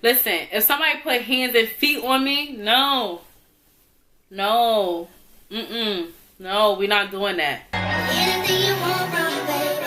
Listen, if somebody put hands and feet on me, no. No. No, we're not doing that. Anything you want from me, baby.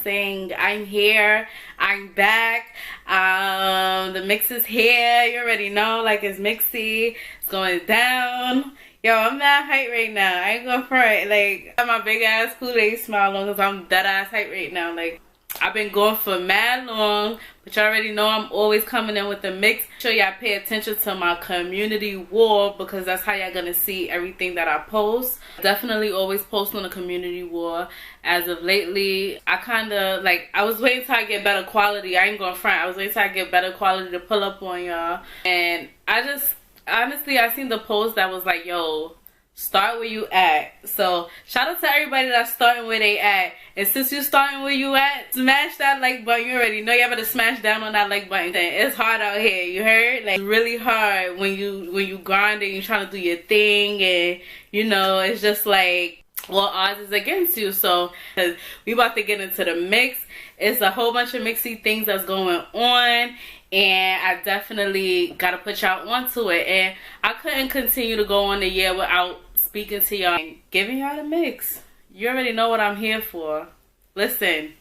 Saying I'm here, I'm back. The mix is here. You already know, like, it's Mixxy. It's going down. Yo, I'm mad hype right now. I ain't gonna front. Like, I have my big ass Kool-Aid smile on because I'm dead ass hype right now. Like, I've been going for mad long, but y'all already know I'm always coming in with the mix. Make sure y'all pay attention to my community wall because that's how y'all gonna see everything that I post. Definitely always post on the community wall. As of lately, I kind of, like, I was waiting till I get better quality. I ain't gonna front. I was waiting till I get better quality to pull up on y'all. And I just, honestly, I seen the post that was like, yo, start where you at. So shout out to everybody that's starting where they at. And since you starting where you at, smash that like button. You already know you better smash down on that like button. It's hard out here, you heard? Like, it's really hard when you grind and you trying to do your thing, and you know, it's just like, well, odds is against you. So cause we about to get into the mix. It's a whole bunch of Mixxy things that's going on, and I definitely gotta put y'all onto it. And I couldn't continue to go on the year without speaking to y'all and giving y'all the mix. You already know what I'm here for. Listen,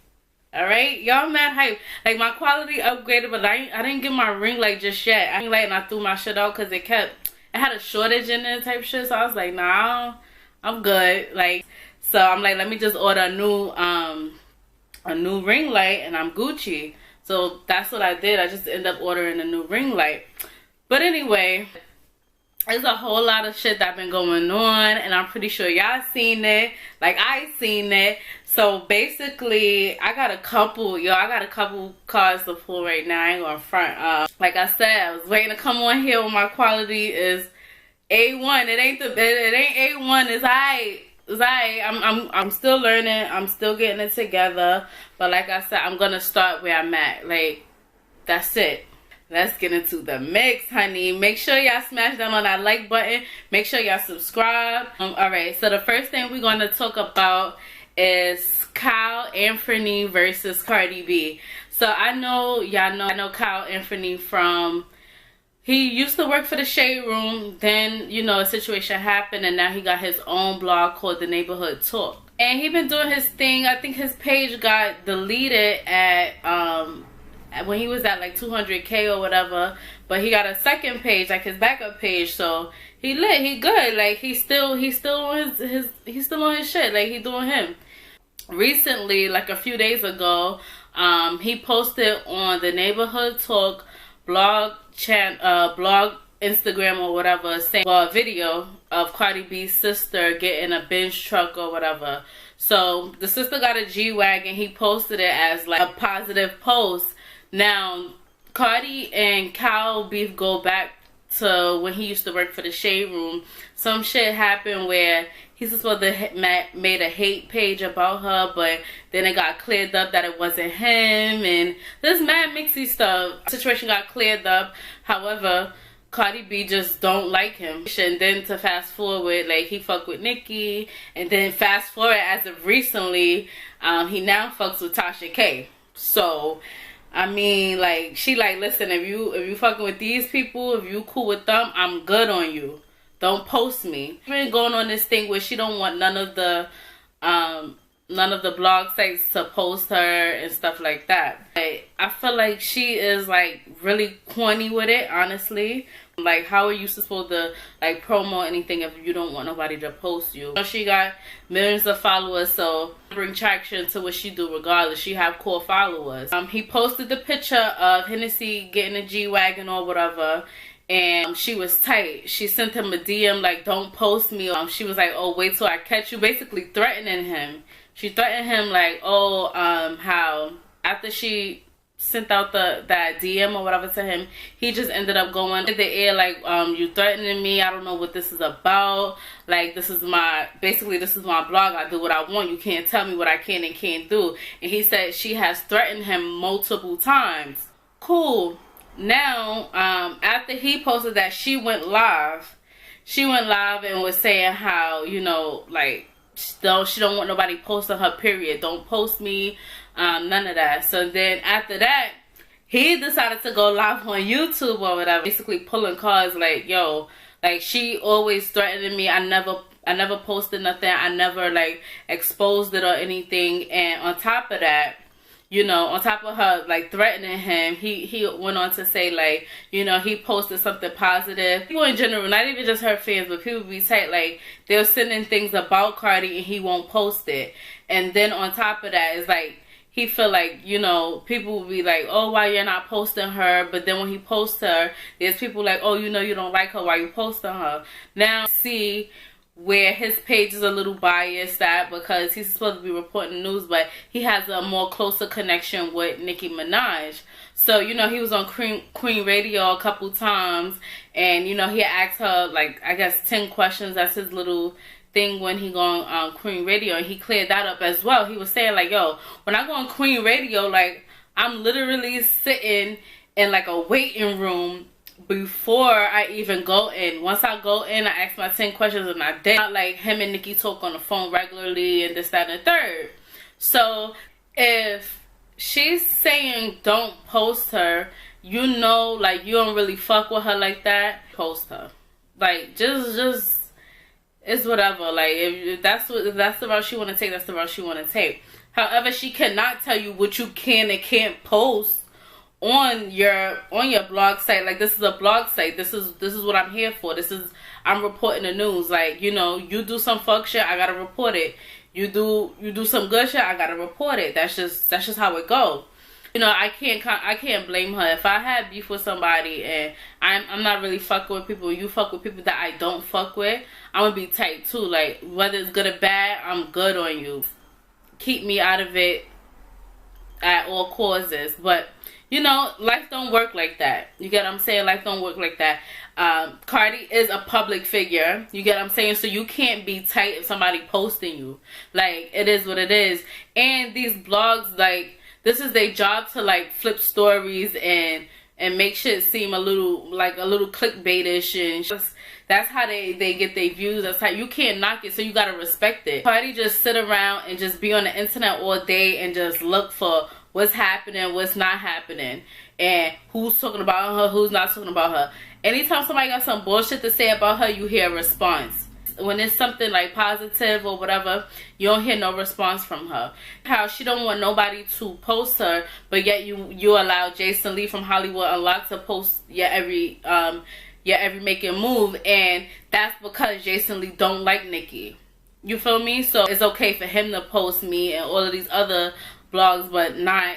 alright? Y'all mad hype. Like, my quality upgraded, but I didn't get my ring light just yet. I ain't like, and I threw my shit out because it had a shortage in it type shit. So I was like, nah, I'm good. Like, so I'm like, let me just order a new ring light and I'm Gucci. So that's what I did. I just ended up ordering a new ring light. But anyway, there's a whole lot of shit that been going on, and I'm pretty sure y'all seen it. Like, I seen it. So basically, I got a couple cards to pull right now. I ain't gonna front. Like I said, I was waiting to come on here when my quality is A1. It ain't A1. It's alright. It's alright. I'm still learning. I'm still getting it together. But like I said, I'm gonna start where I'm at. Like, that's it. Let's get into the mix, honey. Make sure y'all smash down on that like button. Make sure y'all subscribe. Alright, so the first thing we're going to talk about is Kyle Anthony versus Cardi B. So I know Kyle Anthony from, he used to work for the Shade Room. Then, you know, a situation happened and now he got his own blog called The Neighborhood Talk. And he been doing his thing. I think his page got deleted at when he was at like 200K or whatever, but he got a second page, like his backup page. So he lit, he good. Like, he's still on his shit. Like, he doing him. Recently, like a few days ago, he posted on the Neighborhood Talk blog Instagram or whatever, saying, well, a video of Cardi B's sister getting a Benz truck or whatever. So the sister got a G-Wagon. He posted it as like a positive post. Now, Cardi and Kyle beef go back to when he used to work for the Shade Room. Some shit happened where he's supposed to made a hate page about her, but then it got cleared up that it wasn't him, and this mad Mixxy stuff. Situation got cleared up. However, Cardi B just don't like him. And then to fast forward, like, he fucked with Nicki, and then fast forward as of recently, he now fucks with Tasha K. So, I mean, like, she like, listen, if you fucking with these people, if you cool with them, I'm good on you. Don't post me. She's been going on this thing where she don't want none of the blog sites to post her and stuff like that. Like, I feel like she is like really corny with it, honestly. Like, how are you supposed to like promote anything if you don't want nobody to post you? She got millions of followers, so bring traction to what she do regardless. She have core followers. He posted the picture of Hennessy getting a G-Wagon or whatever, and she was tight. She sent him a DM like, don't post me. She was like, oh, wait till I catch you, basically threatening him. She threatened him like, oh, how after she sent out that DM or whatever to him, he just ended up going in the air like, you threatening me, I don't know what this is about. Like, this is my blog, I do what I want, you can't tell me what I can and can't do. And he said she has threatened him multiple times. Cool. Now, after he posted that, she went live and was saying how, you know, like, she don't want nobody posting her, period. Don't post me, none of that. So then after that, he decided to go live on YouTube or whatever, basically pulling cards like, yo, like, she always threatening me. I never posted nothing. I never like exposed it or anything. And on top of that, you know, on top of her like threatening him, he went on to say, like, you know, he posted something positive. People in general, not even just her fans, but people be tight, like, they're sending things about Cardi and he won't post it. And then on top of that, it's like, he feel like, you know, people will be like, oh, why you're not posting her? But then when he posts her, there's people like, oh, you know, you don't like her, why you posting her? Now see where his page is a little biased at, because he's supposed to be reporting news, but he has a more closer connection with Nicki Minaj. So, you know, he was on Queen Radio a couple times, and, you know, he asked her, like, I guess 10 questions. That's his little thing when he go on Queen Radio, and he cleared that up as well. He was saying, like, yo, when I go on Queen Radio, like, I'm literally sitting in, like, a waiting room before I even go in. Once I go in, I ask my 10 questions and I did. Not like him and Nicki talk on the phone regularly and this, that, and the third. So if she's saying don't post her, you know, like, you don't really fuck with her like that, post her. Like, just it's whatever. Like, if that's the route she want to take, that's the route she want to take. However, she cannot tell you what you can and can't post on your blog site. Like, this is a blog site. This is what I'm here for. I'm reporting the news. Like, you know, you do some fuck shit, I gotta report it. You do some good shit, I gotta report it. That's just how it go. You know, I can't blame her. If I had beef with somebody and I'm not really fucking with people, you fuck with people that I don't fuck with, I'm gonna be tight too. Like, whether it's good or bad, I'm good on you. Keep me out of it at all causes. But, you know, life don't work like that. You get what I'm saying? Life don't work like that. Cardi is a public figure. You get what I'm saying? So you can't be tight if somebody posting you. Like, it is what it is. And these blogs, like, this is their job to, like, flip stories and make shit seem a little clickbaitish, and that's how they get their views. That's how you can't knock it, so you gotta respect it. Cardi just sit around and just be on the internet all day and just look for what's happening, what's not happening, and who's talking about her, who's not talking about her. Anytime somebody got some bullshit to say about her, you hear a response. When it's something like positive or whatever, you don't hear no response from her. How she don't want nobody to post her, but yet you allow Jason Lee from Hollywood Unlocked to post your every making move, and that's because Jason Lee don't like Nicki. You feel me? So it's okay for him to post me and all of these other blogs, but not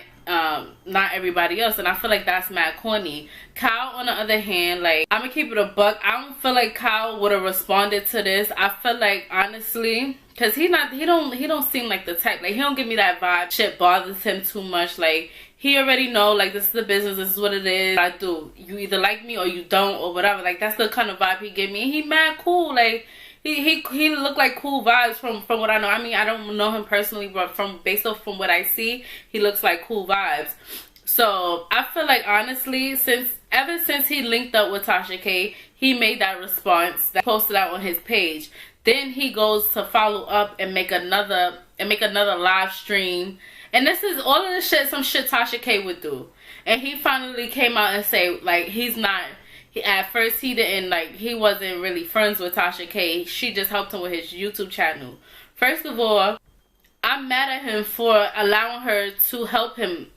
everybody else. And I feel like that's mad corny. Kyle, on the other hand, like, I'm gonna keep it a buck, I don't feel like Kyle would have responded to this. I feel like, honestly, because he don't seem like the type. Like, he don't give me that vibe. Shit bothers him too much. Like, he already know, like, this is the business, this is what it is. I do. You either like me or you don't, or whatever. Like, that's the kind of vibe he give me. And he mad cool. Like, he look like cool vibes from what I know. I mean, I don't know him personally, but based off from what I see, he looks like cool vibes. So I feel like, honestly, ever since he linked up with Tasha K, he made that response that posted out on his page. Then he goes to follow up and make another live stream. And this is all of the shit, some shit Tasha K would do. And he finally came out and say, like, he's not. At first he didn't, like, he wasn't really friends with Tasha K. She just helped him with his YouTube channel. First of all, I'm mad at him for allowing her to help him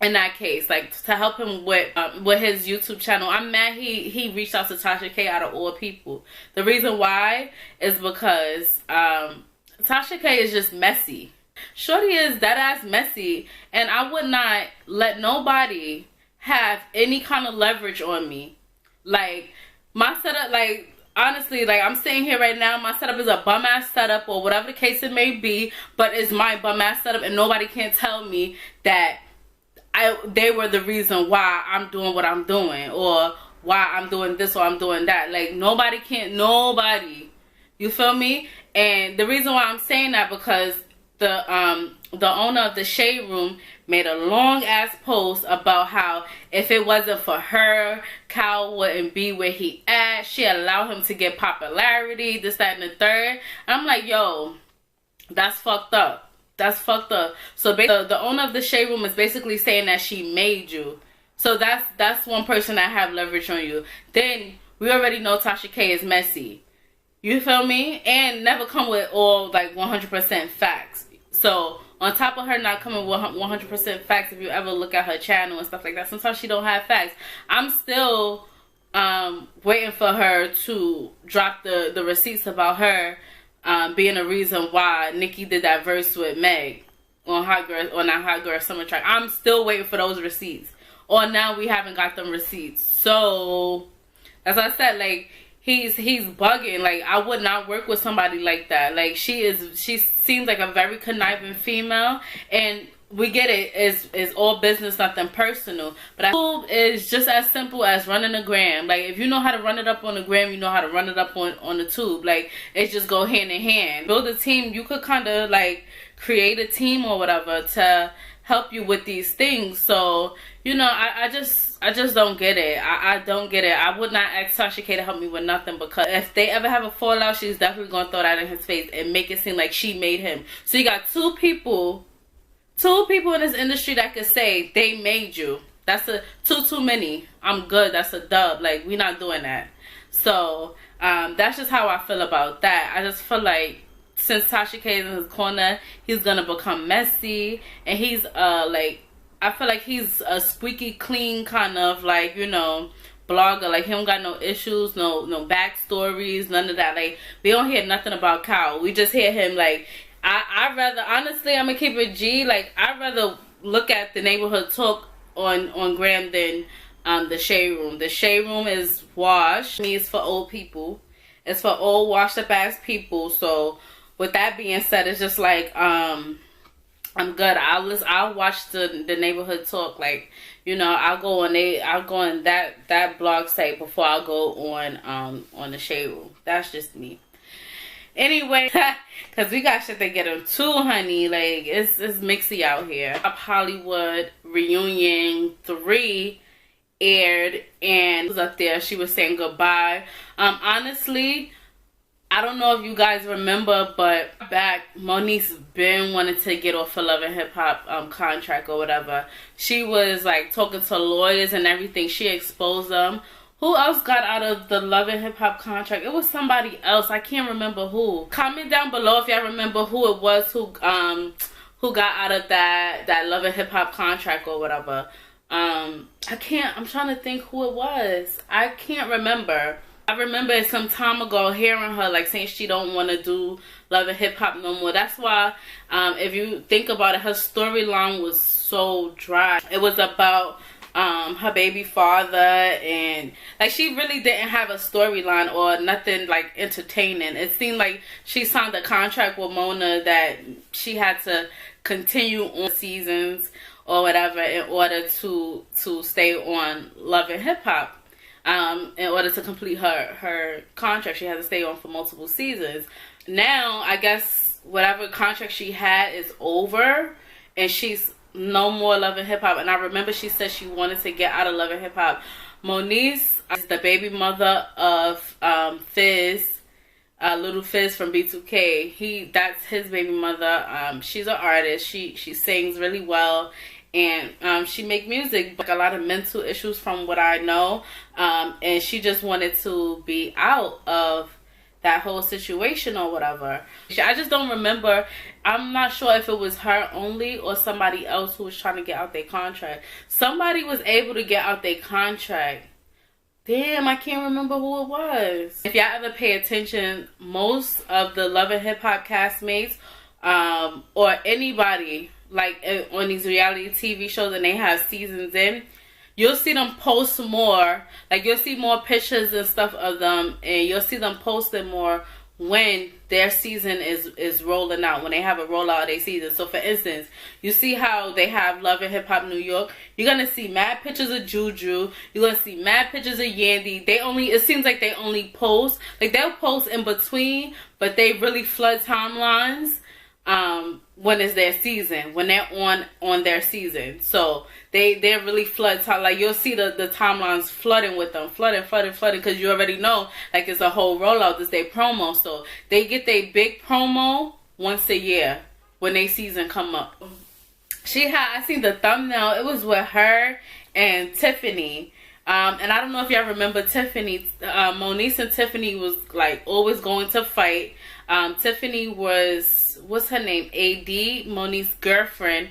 in that case, like, to help him with his YouTube channel. I'm mad he reached out to Tasha K out of all people. The reason why is because Tasha K is just messy. Shorty is dead ass messy, and I would not let nobody have any kind of leverage on me. Like, my setup, like, honestly, like, I'm sitting here right now, my setup is a bum ass setup, or whatever the case it may be, but it's my bum ass setup, and nobody can tell me that they were the reason why I'm doing what I'm doing, or why I'm doing this or I'm doing that. Like, nobody. You feel me? And the reason why I'm saying that, because the owner of the Shade Room made a long ass post about how if it wasn't for her, Kyle wouldn't be where he at. She allowed him to get popularity, this, that, and the third. And I'm like, yo, That's fucked up. That's fucked up. So the owner of the shade room is basically saying that she made you. So that's one person that have leverage on you. Then we already know Tasha K is messy. You feel me? And never come with all like 100% facts. So on top of her not coming with 100% facts, if you ever look at her channel and stuff like that, sometimes she don't have facts. I'm still waiting for her to drop the receipts about her being a reason why Nicki did that verse with Meg on Hot Girl, on that Hot Girl Summer track. I'm still waiting for those receipts. Or now we haven't got them receipts. So as I said, like, he's bugging. Like, I would not work with somebody like that. Like, she seems like a very conniving female, and we get it. It's all business, nothing personal. But YouTube is just as simple as running a gram. Like, if you know how to run it up on the gram, you know how to run it up on the tube. Like, it just go hand in hand. Build a team. You could kind of like create a team or whatever to help you with these things. So, you know, I just don't get it. I don't get it. I would not ask Tasha K to help me with nothing, because if they ever have a fallout, she's definitely gonna throw that in his face and make it seem like she made him. So you got two people in this industry that could say they made you. That's too many. I'm good. That's a dub. Like, we not doing that. So that's just how I feel about that. I just feel like since Tasha K is in his corner, he's gonna become messy, and he's like, I feel like he's a squeaky clean kind of, like, you know, blogger. Like, he don't got no issues, no backstories, none of that. Like, we don't hear nothing about Kyle. We just hear him. Like, I'd rather, honestly, I'm gonna keep it G. Like, I'd rather look at the neighborhood talk on Gram than the shade room. The shade room is washed. It's for old people. It's for old washed up ass people. So with that being said, it's just like, I'm good. I'll watch the neighborhood talk. Like, you know, I'll go on that blog site before I go on the shade room. That's just me. Anyway, because we got shit to get them too, honey. Like, it's Mixxy out here. Up Hollywood Reunion 3 aired, and was up there. She was saying goodbye. Honestly, I don't know if you guys remember, but back, Moneice been wanting to get off a Love and Hip Hop contract or whatever. She was like talking to lawyers and everything. She exposed them. Who else got out of the Love and Hip Hop contract? It was somebody else. I can't remember who. Comment down below if y'all remember who it was who got out of that Love and Hip Hop contract or whatever. I'm trying to think who it was. I can't remember. I remember some time ago hearing her like saying she don't want to do Love and Hip Hop no more. That's why, if you think about it, her storyline was so dry. It was about her baby father, and like she really didn't have a storyline or nothing like entertaining. It seemed like she signed a contract with Mona that she had to continue on seasons or whatever in order to stay on Love and Hip Hop. In order to complete her contract, she had to stay on for multiple seasons. Now, I guess whatever contract she had is over, and she's no more Love and Hip Hop. And I remember she said she wanted to get out of Love and Hip Hop. Moneice is the baby mother of Fizz, Little Fizz from B2K. That's his baby mother. She's an artist. She sings really well. And she make music, like a lot of mental issues from what I know. And she just wanted to be out of that whole situation or whatever. I just don't remember. I'm not sure if it was her only or somebody else who was trying to get out their contract. Somebody was able to get out their contract. Damn, I can't remember who it was. If y'all ever pay attention, most of the Love and Hip Hop castmates, or anybody like on these reality TV shows and they have seasons in, you'll see them post more. Like, you'll see more pictures and stuff of them, and you'll see them posting more when their season is rolling out, when they have a rollout of their season. So for instance, you see how they have Love and Hip Hop New York. You're gonna see mad pictures of Juju. You're gonna see mad pictures of Yandy. It seems like they only post, like they'll post in between, but they really flood timelines when it's their season, when they're on their season. So they really flood time. Like, you'll see the timelines flooding with them, flooding, because you already know like it's a whole rollout. This their promo, so they get their big promo once a year when they season come up. I seen the thumbnail. It was with her and Tiffany. And I don't know if y'all remember Tiffany. Moneice and Tiffany was like always going to fight. Tiffany was, what's her name? AD, Moneice's girlfriend.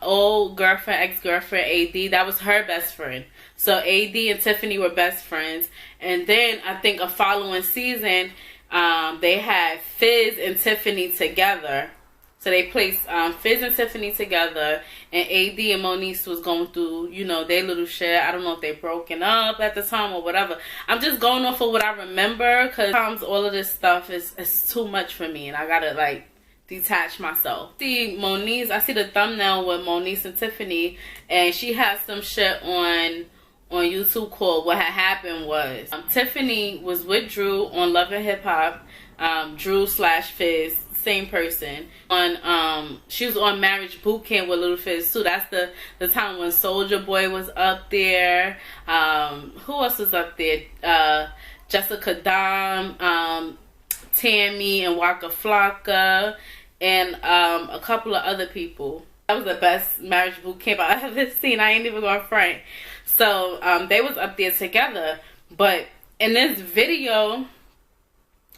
Old girlfriend, ex-girlfriend, AD. That was her best friend. So AD and Tiffany were best friends. And then I think a following season, they had Fizz and Tiffany together. So they placed Fizz and Tiffany together, and AD and Moneice was going through, you know, their little shit. I don't know if they broken up at the time or whatever. I'm just going off of what I remember, because sometimes all of this stuff is too much for me, and I gotta like detach myself. See Moneice, I see the thumbnail with Moneice and Tiffany, and she has some shit on YouTube called What Had Happened Was. Tiffany was with Drew on Love and Hip Hop. Drew / Fizz, same person. She was on Marriage Boot Camp with Little Fizz too. That's the time when Soulja Boy was up there. Who else was up there? Jessica Dom, Tammy and Waka Flocka, and a couple of other people. That was the best Marriage Boot Camp I ever seen. I ain't even gonna front. So they was up there together. But in this video,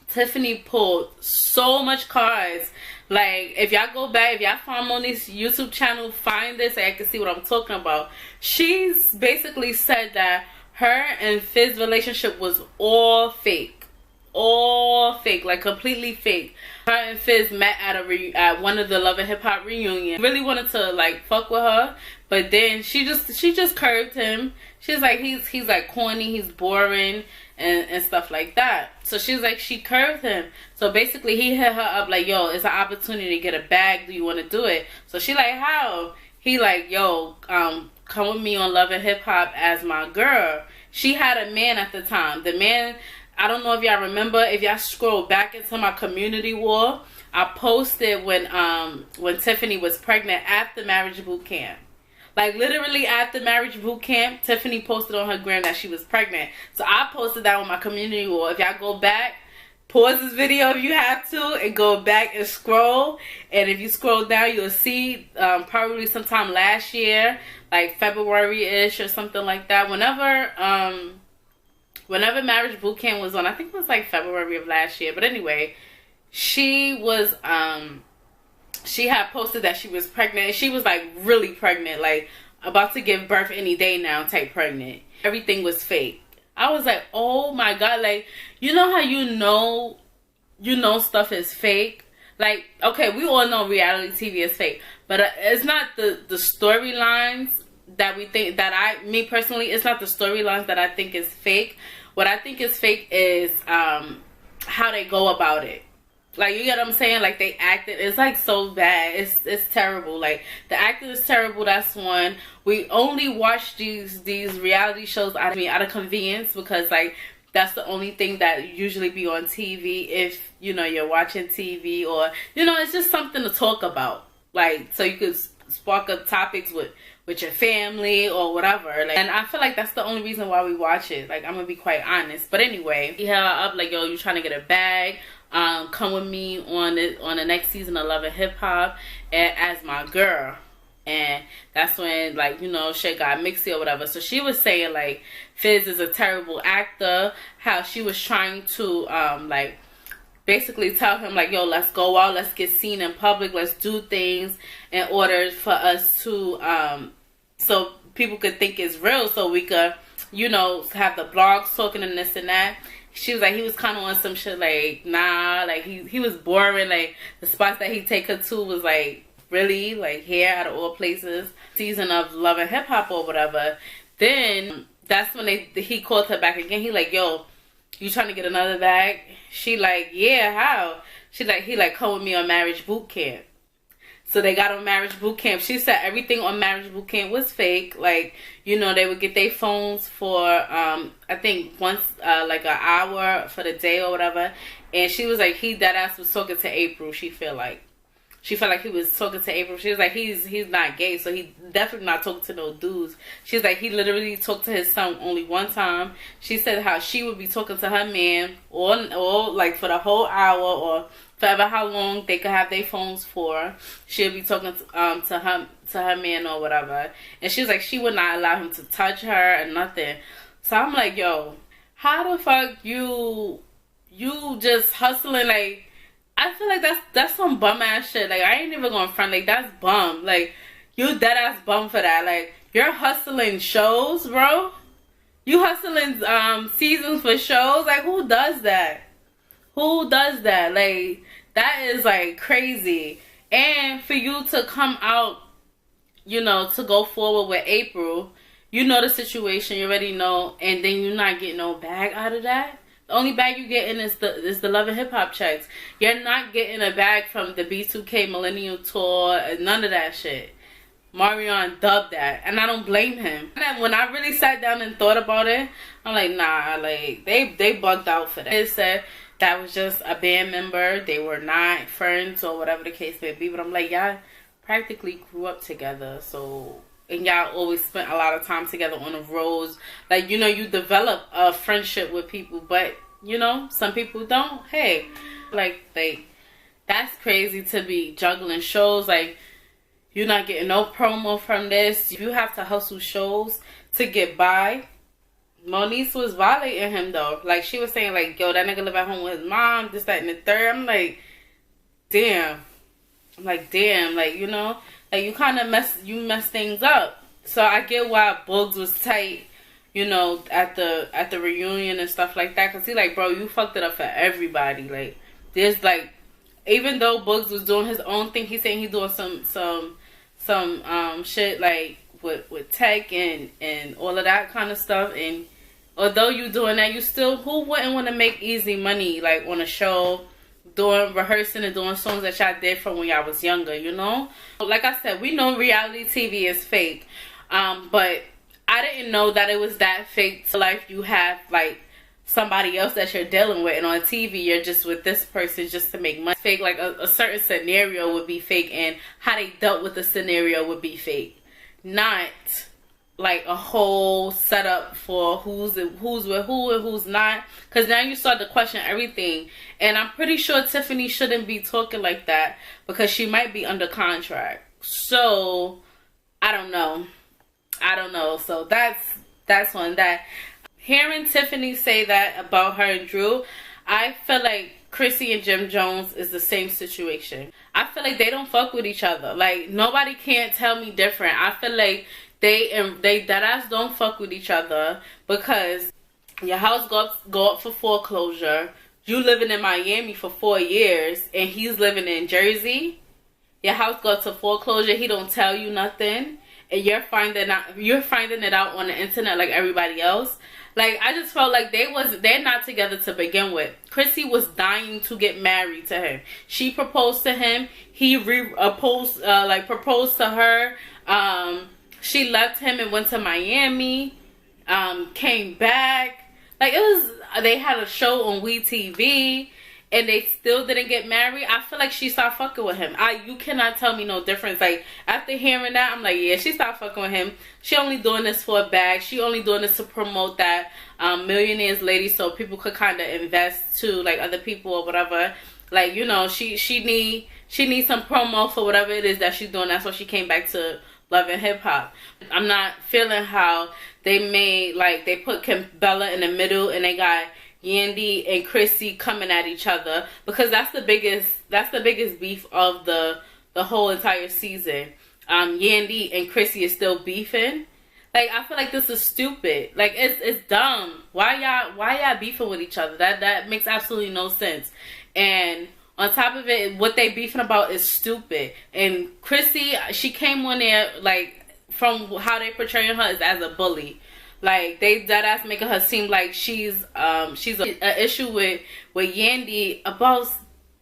Tiffany pulled so much cards. Like, if y'all go back, if y'all find Moneice's YouTube channel, find this so I can see what I'm talking about. She's basically said that her and Fizz's relationship was all fake. All fake, like completely fake. Her and Fizz met at one of the Love and Hip Hop reunions. Really wanted to like fuck with her, but then she just curved him. She's like, he's like corny, he's boring, and stuff like that. So she's like, she curved him. So basically he hit her up like, yo, it's an opportunity to get a bag. Do you want to do it? So she like, how? He like, yo, come with me on Love and Hip Hop as my girl. She had a man at the time. The man, I don't know if y'all remember, if y'all scroll back into my community wall, I posted when Tiffany was pregnant after Marriage Boot Camp. Like, literally after Marriage Boot Camp, Tiffany posted on her gram that she was pregnant. So I posted that on my community wall. If y'all go back, pause this video if you have to, and go back and scroll. And if you scroll down, you'll see probably sometime last year, like February-ish or something like that. Whenever Marriage Boot Camp was on, I think it was like February of last year. But anyway, she was she had posted that she was pregnant. She was like really pregnant, like about to give birth any day now type pregnant. Everything was fake. I was like, oh my God, like, you know how you know stuff is fake? Like, okay, we all know reality TV is fake, but it's not the storylines that we think, me personally, it's not the storylines that I think is fake. What I think is fake is how they go about it. Like, you get what I'm saying? Like, they acted, it's like so bad. It's terrible. Like, the acting is terrible. That's one. We only watch these reality shows out of convenience, because like that's the only thing that usually be on TV if, you know, you're watching TV, or, you know, it's just something to talk about. Like, so you could spark up topics with your family or whatever. Like, and I feel like that's the only reason why we watch it. Like, I'm gonna be quite honest. But anyway, he held her up like, yo, you trying to get a bag? Come with me on the next season of Love and Hip Hop as my girl. And that's when, like, you know, shit got Mixxy or whatever. So she was saying like Fizz is a terrible actor. How she was trying to like basically tell him like, yo, let's go out, let's get seen in public, let's do things in order for us to so people could think it's real, so we could, you know, have the blogs talking and this and that. She was like, he was kind of on some shit like, nah, like he was boring. Like, the spots that he take her to was like, really, like, here out of all places, season of Love and Hip Hop or whatever. Then that's when he called her back again. He like, yo, you trying to get another bag? She like, yeah, how? She like, he like, come with me on Marriage Boot Camp. So they got on Marriage Boot Camp. She said everything on Marriage Boot Camp was fake. Like, you know, they would get their phones for, I think once, like an hour for the day or whatever. And she was like, he deadass was talking to April, she felt like he was talking to April. She was like, he's not gay, so he definitely not talking to no dudes. She's like, he literally talked to his son only one time. She said how she would be talking to her man or like for the whole hour or forever how long they could have their phones for. She'll be talking to her man or whatever. And she's like, she would not allow him to touch her and nothing. So I'm like, yo, how the fuck you just hustling? Like, I feel like that's some bum ass shit. Like, I ain't even gonna front. Like, that's bum. Like, you dead ass bum for that. Like, you're hustling shows, bro. You hustling seasons for shows. Like, who does that? Who does that? Like, that is like crazy. And for you to come out, you know, to go forward with April, you know the situation, you already know, and then you're not getting no bag out of that. The only bag you getting is the Love and Hip Hop checks. You're not getting a bag from the B2K Millennial Tour, none of that shit. Marion dubbed that, and I don't blame him. And when I really sat down and thought about it, I'm like, nah, like they bugged out for that. They said that was just a band member. They were not friends or whatever the case may be. But I'm like, y'all practically grew up together, so, and y'all always spent a lot of time together on the roads. Like, you know, you develop a friendship with people, but you know, some people don't. Hey, like that's crazy to be juggling shows. Like, you're not getting no promo from this. You have to hustle shows to get by. Moneice was violating him though. Like, she was saying like, yo, that nigga live at home with his mom, this, that, and the third. I'm like, damn. Like, you know, like you kind of mess things up. So I get why Boogs was tight, you know, at the reunion and stuff like that. Cause he like, bro, you fucked it up for everybody. Like, there's like, even though Boogs was doing his own thing, he's saying he's doing some shit like with tech and all of that kind of stuff. And although you doing that, you still, who wouldn't want to make easy money like on a show, doing rehearsing and doing songs that y'all did from when y'all was younger, you know? Like I said, we know reality TV is fake, but I didn't know that it was that fake to life. You have like somebody else that you're dealing with, and on TV you're just with this person just to make money. Fake, like a certain scenario would be fake, and how they dealt with the scenario would be fake, not like a whole setup for who's with who and who's not. Because now you start to question everything, and I'm pretty sure Tiffany shouldn't be talking like that because she might be under contract. So I don't know. So that's one that. Hearing Tiffany say that about her and Drew, I feel like Chrissy and Jim Jones is the same situation. I feel like they don't fuck with each other. Like, nobody can't tell me different. I feel like they deadass don't fuck with each other, because your house go up for foreclosure. You living in Miami for 4 years and he's living in Jersey. Your house go to foreclosure. He don't tell you nothing, and you're finding it out on the internet like everybody else. Like, I just felt like they're not together to begin with. Chrissy was dying to get married to him. She proposed to him. He proposed to her. She left him and went to Miami. Came back. Like, they had a show on WeTV, and they still didn't get married. I feel like she stopped fucking with him. You cannot tell me no difference. Like, after hearing that, I'm like, yeah, she stopped fucking with him. She only doing this for a bag. She only doing this to promote that Millionaires Lady, so people could kind of invest too, like other people or whatever. Like, you know, she needs some promo for whatever it is that she's doing. That's why she came back to Love and Hip Hop. I'm not feeling how they made, like, they put Bella in the middle and they got Yandy and Chrissy coming at each other, because that's the biggest beef of the whole entire season. Yandy and Chrissy is still beefing. Like, I feel like this is stupid. Like, it's dumb. Why y'all beefing with each other? That makes absolutely no sense. And on top of it, what they beefing about is stupid. And Chrissy, she came on there, like, from how they portraying her, is as a bully. Like, they deadass making her seem like she's an issue with Yandy about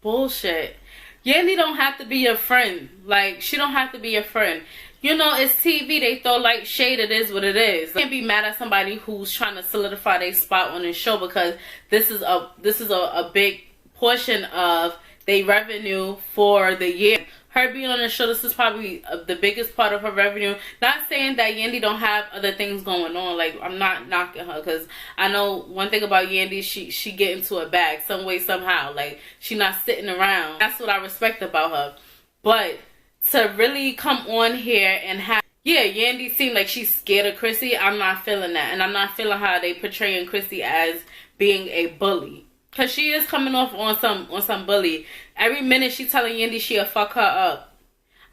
bullshit. Yandy don't have to be your friend. Like, she don't have to be your friend. You know, it's TV. They throw like shade. It is what it is. You can't be mad at somebody who's trying to solidify their spot on the show, because this is a big portion of their revenue for the year. her being on the show, this is probably the biggest part of her revenue. Not saying that Yandy don't have other things going on. Like, I'm not knocking her, because I know one thing about Yandy, she get into a bag some way, somehow. Like, she not sitting around. That's what I respect about her. But to really come on here and have, yeah, Yandy seemed like she's scared of Chrissy. I'm not feeling that. And I'm not feeling how they portraying Chrissy as being a bully. Because she is coming off on some bully. Every minute she telling Yandy she'll fuck her up.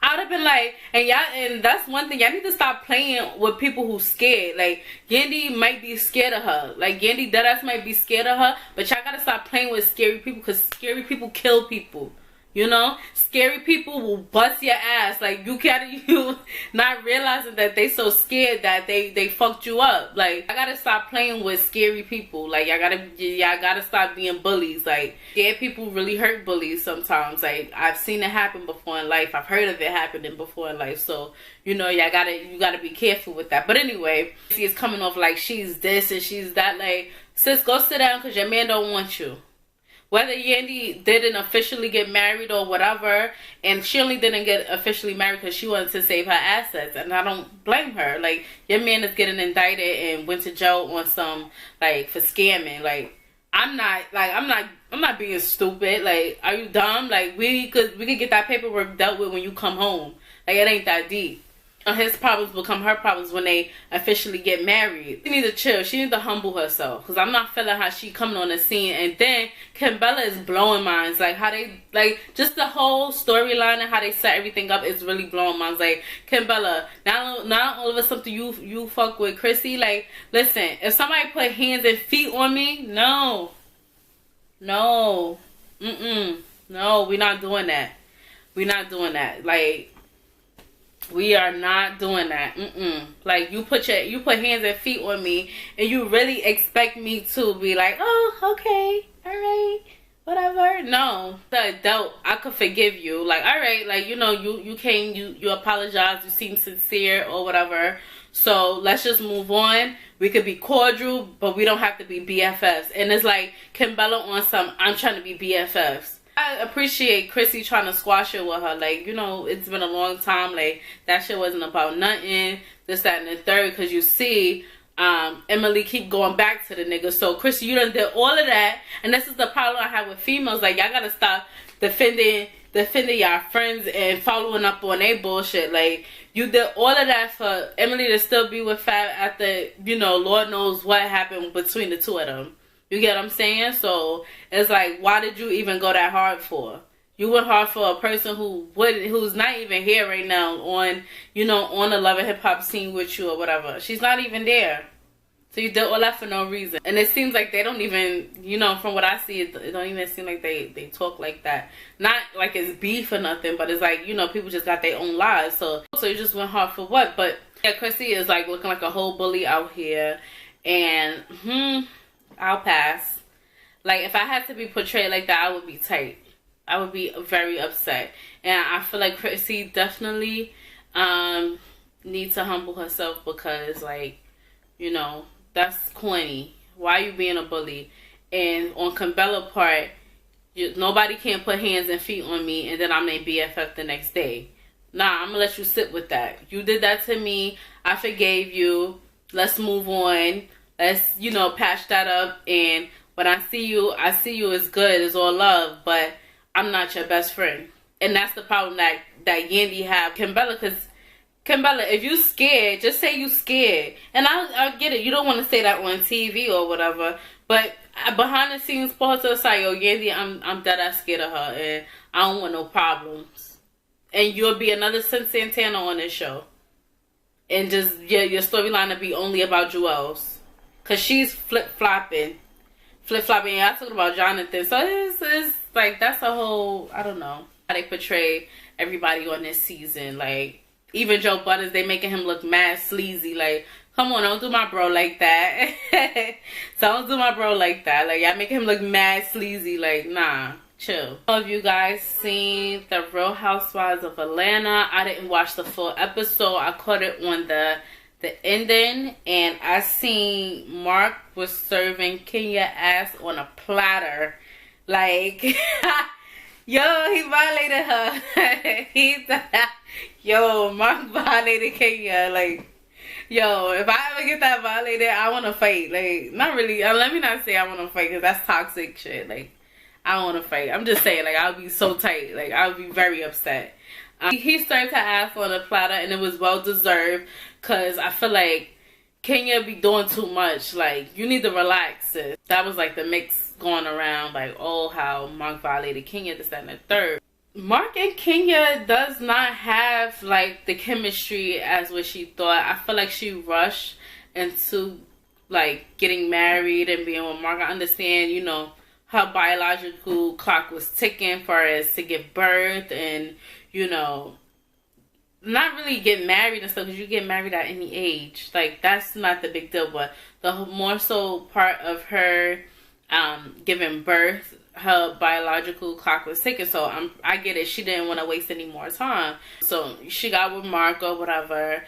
I would have been like, and that's one thing. Y'all need to stop playing with people who scared. Like, Yandy might be scared of her. Like, Yandy deadass might be scared of her. But y'all gotta stop playing with scary people, because scary people kill people. You know, scary people will bust your ass. Like, you not realizing that they so scared that they fucked you up. Like, I gotta stop playing with scary people. Like, y'all gotta stop being bullies. Like, scared people really hurt bullies sometimes. Like, I've seen it happen before in life. I've heard of it happening before in life. So, you know, you gotta be careful with that. But anyway, she is coming off like she's this and she's that. Like, sis, go sit down, because your man don't want you. Whether Yandy didn't officially get married or whatever, and she only didn't get officially married because she wanted to save her assets, and I don't blame her. Like, your man is getting indicted and went to jail on some, like, for scamming. Like, I'm not being stupid. Like, are you dumb? Like, we could get that paperwork dealt with when you come home. Like, it ain't that deep. His problems become her problems when they officially get married. She needs to chill. She needs to humble herself, because I'm not feeling how she coming on the scene. And then Kimbella is blowing minds. Like, how they, like, just the whole storyline and how they set everything up is really blowing minds. Like, Kimbella, not all of a sudden you fuck with Chrissy. Like, listen, if somebody put hands and feet on me, no, no, we're not doing that. We're not doing that. Like, we are not doing that. Like, you put hands and feet on me, and you really expect me to be like, oh, okay, all right, whatever. No, the adult, I could forgive you. Like, all right, like, you know, you came, you apologized, you seem sincere or whatever. So let's just move on. We could be cordial, but we don't have to be BFFs. And it's like Kimbella on some, I'm trying to be BFFs. I appreciate Chrissy trying to squash it with her. Like, you know, it's been a long time. Like, that shit wasn't about nothing. This, that, and the third. Because you see, Emily keep going back to the nigga. So, Chrissy, you done did all of that. And this is the problem I have with females. Like, y'all gotta stop defending y'all friends and following up on their bullshit. Like, you did all of that for Emily to still be with Fab after, you know, Lord knows what happened between the two of them. You get what I'm saying? So, it's like, why did you even go that hard for? You went hard for a person who's not even here right now on, you know, on the Love and Hip Hop scene with you or whatever. She's not even there. So you did all that for no reason. And it seems like they don't even, you know, from what I see, it don't even seem like they talk like that. Not like it's beef or nothing, but it's like, you know, people just got their own lives. So you just went hard for what? But yeah, Chrissy is like looking like a whole bully out here. And, I'll pass. Like, if I had to be portrayed like that, I would be tight. I would be very upset. And I feel like Chrissy definitely needs to humble herself, because, like, you know, that's corny. Why are you being a bully? And on Kimbella's part, nobody can put hands and feet on me and then I'm their BFF the next day. Nah, I'm gonna let you sit with that. You did that to me. I forgave you. Let's move on. Let's, you know, patch that up. And when I see you as good, as all love, but I'm not your best friend. And that's the problem that Yandy have. Kimbella, because Kimbella, if you scared, just say you scared. And I'll get it. You don't want to say that on TV or whatever. But behind the scenes, pull her to the side. Yo, Yandy, I'm dead ass scared of her. And I don't want no problems. And you'll be another Santana on this show. And just, your storyline will be only about Jewels. Because she's flip-flopping. And I talked about Jonathan. So it's like, that's a whole, I don't know. How they portray everybody on this season. Like, even Joe Butters, they making him look mad sleazy. Like, come on, don't do my bro like that. Don't do my bro like that. Like, y'all making him look mad sleazy. Like, nah, chill. All of you guys seen The Real Housewives of Atlanta. I didn't watch the full episode. I caught it on the ending, and I seen Marc was serving Kenya ass on a platter. Like, Yo, he violated her. Yo, Marc violated Kenya. Like, yo, if I ever get that violated, I want to fight. Like, not really. Let me not say I want to fight, because that's toxic shit. Like, I don't want to fight. I'm just saying, like, I'll be so tight. Like, I'll be very upset. He served her ass on a platter, and it was well deserved, because I feel like Kenya be doing too much. Like, you need to relax, sis. That was like the mix going around, like, oh, how Marc violated Kenya, this, that, and the third. Marc and Kenya does not have like the chemistry as what she thought. I feel like she rushed into like getting married and being with Marc. I understand, you know, her biological clock was ticking for us to give birth and, you know, not really get married and stuff, because you get married at any age. Like, that's not the big deal. But the more so part of her giving birth, her biological clock was ticking. So I get it. She didn't want to waste any more time. So she got with Marc or whatever.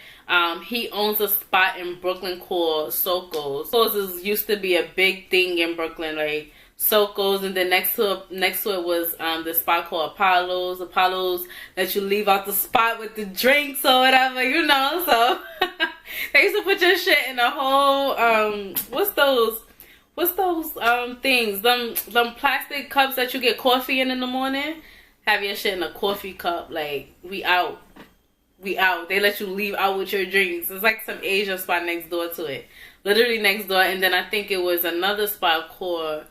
He owns a spot in Brooklyn called Soko's. Soko's used to be a big thing in Brooklyn, like Soko's, and then next to it was the spot called Apollo's that you leave out the spot with the drinks or whatever, you know. So they used to put your shit in a whole what's those things, them plastic cups that you get coffee in the morning. Have your shit in a coffee cup. Like, we out. They let you leave out with your drinks. It's like some Asian spot next door to it, literally next door. And then I think it was another spot called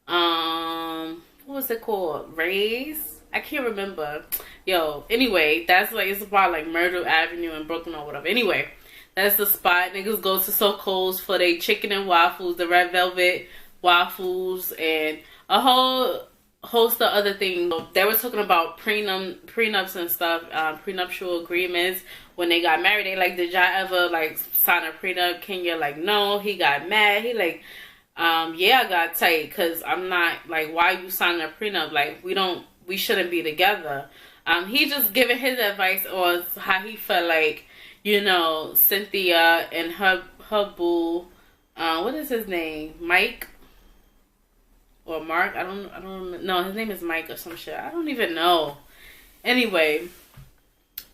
what was it called? Ray's? I can't remember. Yo, anyway, that's like, it's about like Myrtle Avenue in Brooklyn or whatever. Anyway, that's the spot. Niggas go to Soko's for their chicken and waffles, the red velvet waffles, and a whole host of other things. They were talking about prenups and stuff, prenuptial agreements when they got married. They like, did y'all ever like sign a prenup? Kenya like, no. He got mad. He like, yeah, I got tight, because I'm not, like, why you signing a prenup? Like, we shouldn't be together. He just giving his advice on how he felt like, you know, Cynthia and her boo, what is his name? Mike? Or Mark? I don't remember. No, his name is Mike or some shit. I don't even know. Anyway,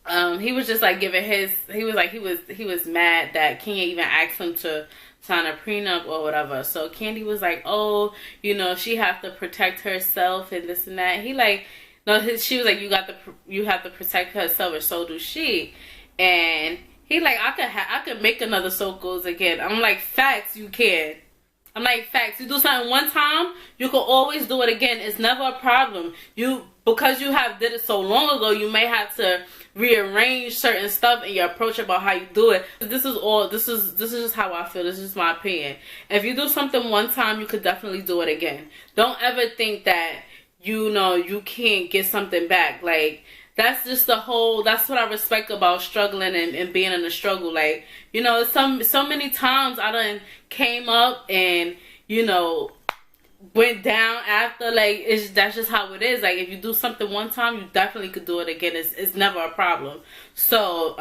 he was just like giving his, he was mad that Kenya even asked him to sign a prenup or whatever. So Candy was like, oh, you know, she have to protect herself and this and that. He like, no, she was like, you have to protect herself, and so do she. And he like, I could make another Soko's again. I'm like, facts, you can. I'm like, facts. You do something one time, you can always do it again. It's never a problem. Because you have did it so long ago, you may have to rearrange certain stuff in your approach about how you do it. This is just how I feel. This is my opinion. If you do something one time, you could definitely do it again. Don't ever think that, you know, you can't get something back. Like, that's just that's what I respect about struggling and being in a struggle. Like, you know, so many times I done came up and, you know, went down after. Like, that's just how it is. Like, if you do something one time, you definitely could do it again. It's never a problem. So,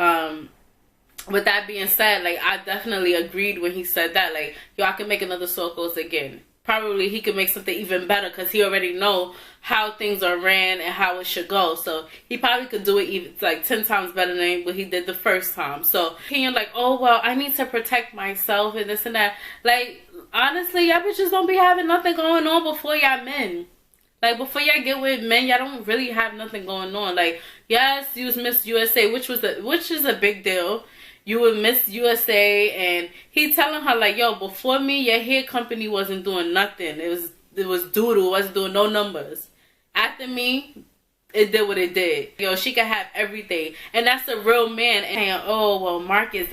with that being said, like, I definitely agreed when he said that. Like, yo, I can make another Soko's again. Probably he could make something even better, because he already know how things are ran and how it should go. So he probably could do it even like 10 times better than what he did the first time. So Kenya like, oh, well, I need to protect myself and this and that. Like, honestly, y'all bitches don't be having nothing going on before y'all men. Like, before y'all get with men, y'all don't really have nothing going on. Like, yes, you was Miss USA, which is a big deal. You were Miss USA, and he telling her like, yo, before me, your hair company wasn't doing nothing. It was doodle, wasn't doing no numbers. After me, it did what it did. Yo, she could have everything, and that's a real man. And oh, well, Marc is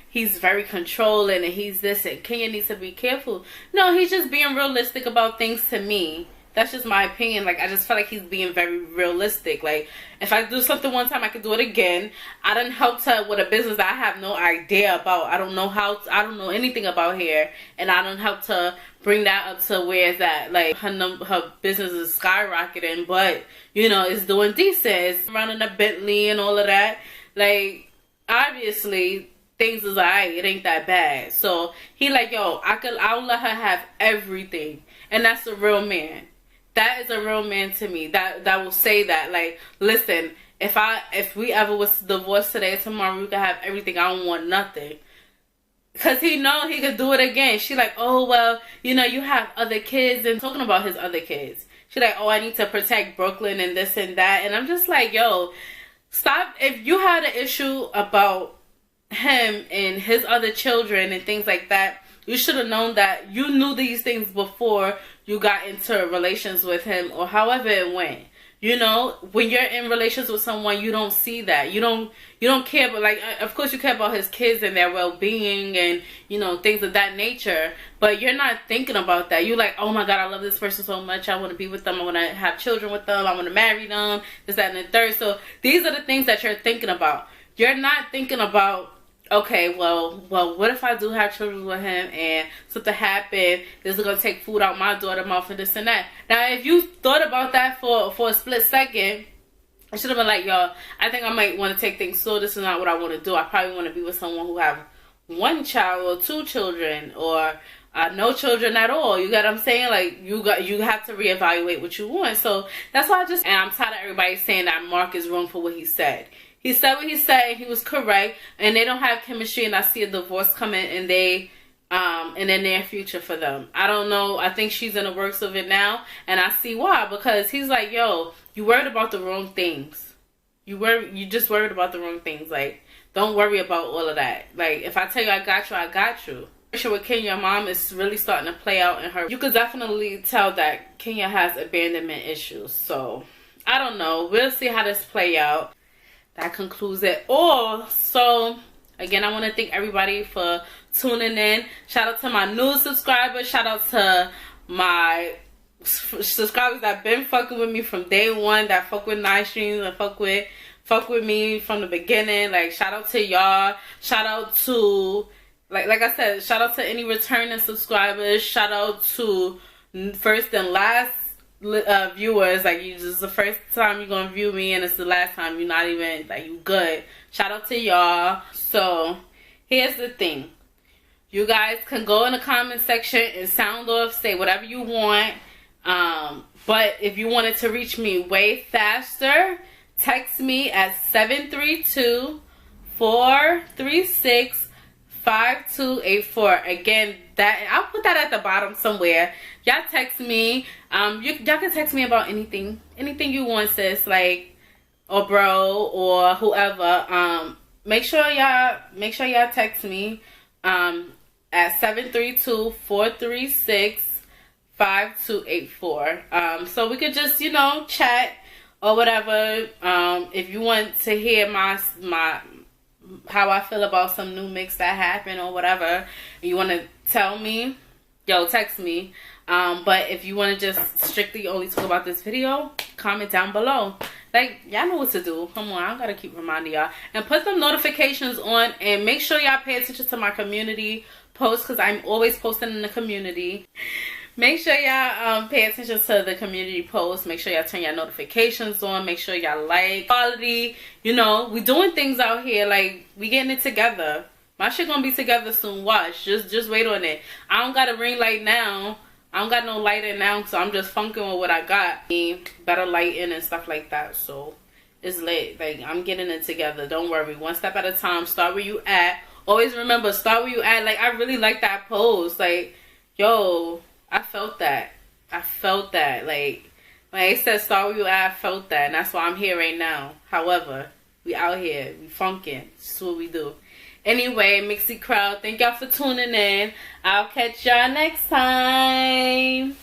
he's very controlling, and he's this, and Kenya needs to be careful. No, he's just being realistic about things to me. That's just my opinion. Like, I just feel like he's being very realistic. Like, if I do something one time, I can do it again. I done helped her with a business that I have no idea about. I don't know anything about hair. And I done helped her bring that up to where it's at. Like, her business is skyrocketing, but, you know, it's doing decent. It's running a Bentley and all of that. Like, obviously, things is alright. It ain't that bad. So, he like, yo, I'll let her have everything. And that's a real man. That is a real man to me. That will say that. Like, listen, if we ever was divorced today, tomorrow we could have everything. I don't want nothing. Cause he know he could do it again. She like, oh well, you know, you have other kids, and talking about his other kids. She like, oh, I need to protect Brooklyn and this and that. And I'm just like, yo, stop. If you had an issue about him and his other children and things like that, you should have known that. You knew these things before you got into relations with him, or however it went. You know, when you're in relations with someone, you don't see that. You don't care, but like, of course you care about his kids and their well-being and, you know, things of that nature. But you're not thinking about that. You're like, oh my God, I love this person so much. I want to be with them. I want to have children with them. I want to marry them. This, that, and the third. So these are the things that you're thinking about. You're not thinking about, okay, well, what if I do have children with him and something happened? This is going to take food out my daughter's mouth and this and that. Now, if you thought about that for a split second, I should have been like, yo, I think I might want to take things slow. This is not what I want to do. I probably want to be with someone who have one child or two children or no children at all. You get what I'm saying? Like, you have to reevaluate what you want. So that's why and I'm tired of everybody saying that Marc is wrong for what he said. He said what he said, and he was correct, and they don't have chemistry, and I see a divorce coming in the near future for them. I don't know. I think she's in the works of it now, and I see why. Because he's like, yo, you worried about the wrong things. You just worried about the wrong things. Like, don't worry about all of that. Like, if I tell you I got you, I got you. With Kenya, mom is really starting to play out in her. You could definitely tell that Kenya has abandonment issues. So, I don't know. We'll see how this play out. That concludes it all. So, again, I want to thank everybody for tuning in. Shout out to my new subscribers. Shout out to my subscribers that been fucking with me from day one, that fuck with nice streams and fuck with me from the beginning. Like, shout out to y'all. Shout out to, like I said, shout out to any returning subscribers. Shout out to first and last viewers. Like, you just the first time you're gonna view me and it's the last time. You're not even, like, you good. Shout out to y'all. So here's the thing, you guys can go in the comment section and sound off, say whatever you want, but if you wanted to reach me way faster, text me at 732-436-5284. Again, that I'll put that at the bottom somewhere. Y'all text me. Y'all can text me about anything you want, sis, like, or bro, or whoever. Make sure y'all text me at 732-436-5284. So we could just, you know, chat or whatever. If you want to hear my how I feel about some new mix that happened or whatever, and you want to tell me, yo, text me. But if you want to just strictly only talk about this video, comment down below. Like, y'all know what to do. Come on, I don't gotta keep reminding y'all. And put some notifications on, and make sure y'all pay attention to my community posts, because I'm always posting in the community. Make sure y'all pay attention to the community posts. Make sure y'all turn your notifications on. Make sure y'all like quality. You know, we doing things out here. Like, we getting it together. My shit gonna be together soon. Watch. Just wait on it. I don't got a ring light now. I don't got no lighting now, so I'm just funking with what I got. Better lighting and stuff like that. So it's lit. Like, I'm getting it together. Don't worry. One step at a time. Start where you at. Always remember, start where you at. Like, I really like that post. Like, yo, I felt that. I felt that. Like I said, start where you at. I felt that. And that's why I'm here right now. However, we out here. We funking. This is what we do. Anyway, Mixxy crowd, thank y'all for tuning in. I'll catch y'all next time.